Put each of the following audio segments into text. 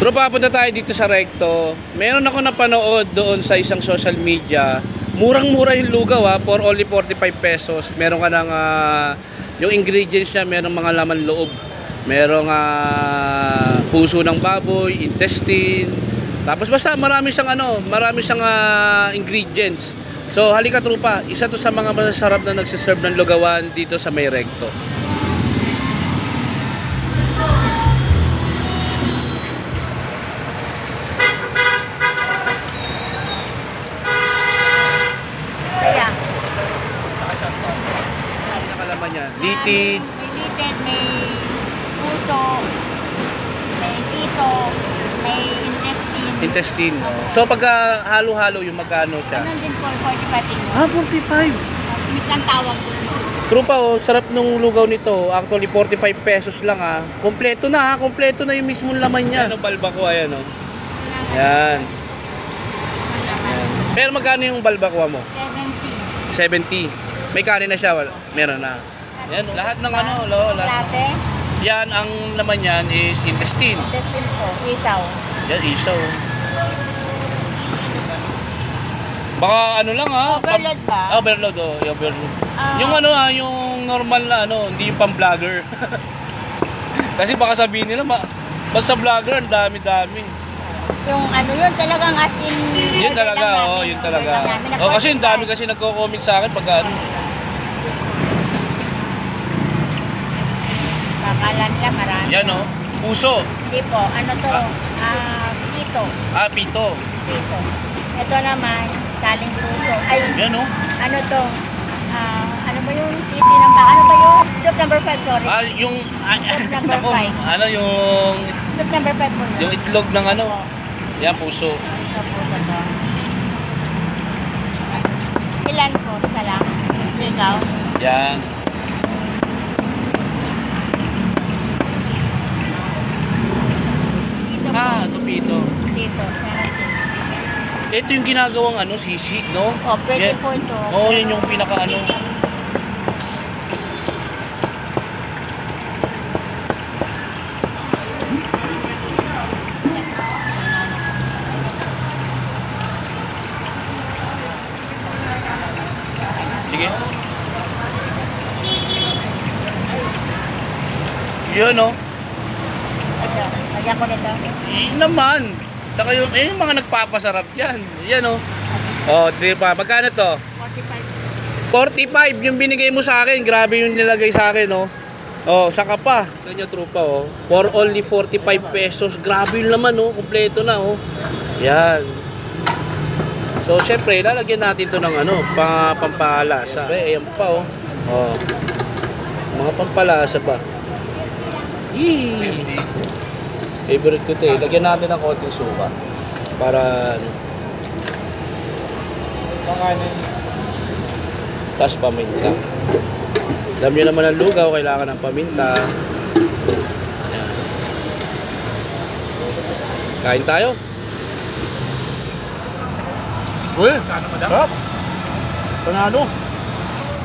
Pero papunta tayo dito sa Recto. Meron ako napanood doon sa isang social media. Murang-mura yung lugaw for only 45 pesos. Meron ka ng yung ingredients niya, merong mga laman loob. Merong puso ng baboy, intestine. Tapos basta marami siyang ingredients. So halika trupa, isa to sa mga masasarap na nagsiserve ng lugawan dito sa may Recto. Litid. May litid, may puso, may tito, may Intestine. So pag halo-halo yung magkano siya? Ano din po, 45 din. 45. Mix ang tawag doon. Trupa sarap nung lugaw nito. Actually 45 pesos lang Kompleto na kompleto na yung mismong laman niya. Ano balbacoa yan Yan. Pero magkano yung balbacoa mo? 70. May kanin na siya, meron na. Yan, lahat ng lahat. Yan, ang laman yan is intestine. Intestine po, isaw. Yan, isaw. Baka lang Overload ba? Overload, overload. Yung yung normal na hindi yung pang-vlogger. Kasi baka sabihin nila, basta vlogger, ang dami-dami. Yung yun talagang as in... Yun talaga, yun talaga. Kasi ang dami kasi nagko-comment sa akin pag Bakalan ka, marami. Yan puso. Hindi po, pito. Pito. Pito. Ito naman, saling puso. Ay, yan ano ba yung titi ng baka? Ano ba yung soup number 5, sorry. Yung... Soup number 5. Yung... Soup number 5 po. Yung itlog ng yan, puso. Ito, puso to. Ilan po? Isa lang. Ikaw? Yan. Ito pito. Dito. Ito yung ginagawang sisig, no? Pwede po ito. Yan yung pinaka Sige. Yun, Lagyan ko nito. Naman. Saka yung mga nagpapasarap yan. Yan tripa. Magkano to? 45 yung binigay mo sa akin. Grabe yung nilagay sa akin, saka pa. Ganyan trupa, For only 45 pesos. Grabe yung laman, Kompleto na, Yan. So, syempre, lalagyan natin to ng pampalasa. Ayan pa, Mga pampalasa pa. Yee! Favorite ko ito Lagyan natin ng konting suka. Para tapos paminta. Alam nyo naman ang lugaw, kailangan ng paminta. Ayan. Kain tayo. Uy! Sarap! Panalo!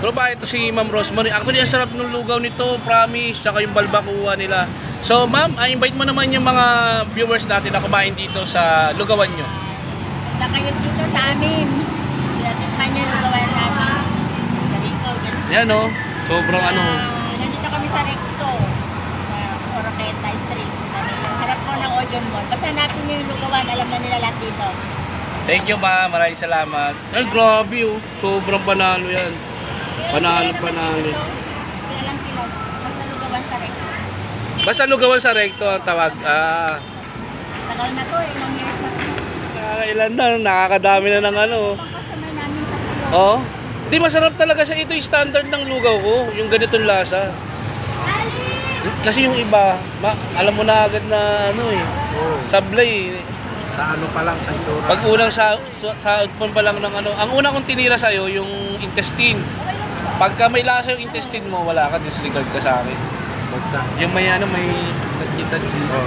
Pero ba ito si Ma'am Rosemary? Actually, ang sarap ng lugaw nito, promise. Tsaka yung balbacoa nila. So ma'am, invite mo naman yung mga viewers natin na kumain dito sa lugawan nyo. Na kayo dito sa amin. Tikman nyo yung lugawan namin. Yan sobrang Nandito kami sa Recto. Sa Oroqueta Street. Harap po ng Odeon Mall. Basta hanapin nyo yung lugawan, alam na nila lahat dito. Thank you ma'am, maraming salamat. Ay grabe sobrang panalo yan. Panalo. Kilalang kilo. Basta lugawan sa Recto. Basta lugawan sa Recto ang tawag. Tagal na to ilang years na to. Ilan na, nakakadami na ng Customer namin sa Di masarap talaga siya. Ito yung standard ng lugaw ko, yung ganitong lasa. Kasi yung iba, alam mo na agad na sablay. Sa pa lang, sa ito. Pag unang saod pa lang ng ang una kong tinira sa'yo, yung intestine. Pagka may lasa yung intestine mo, wala ka, disregard ka sa akin. Yung may may kita dito.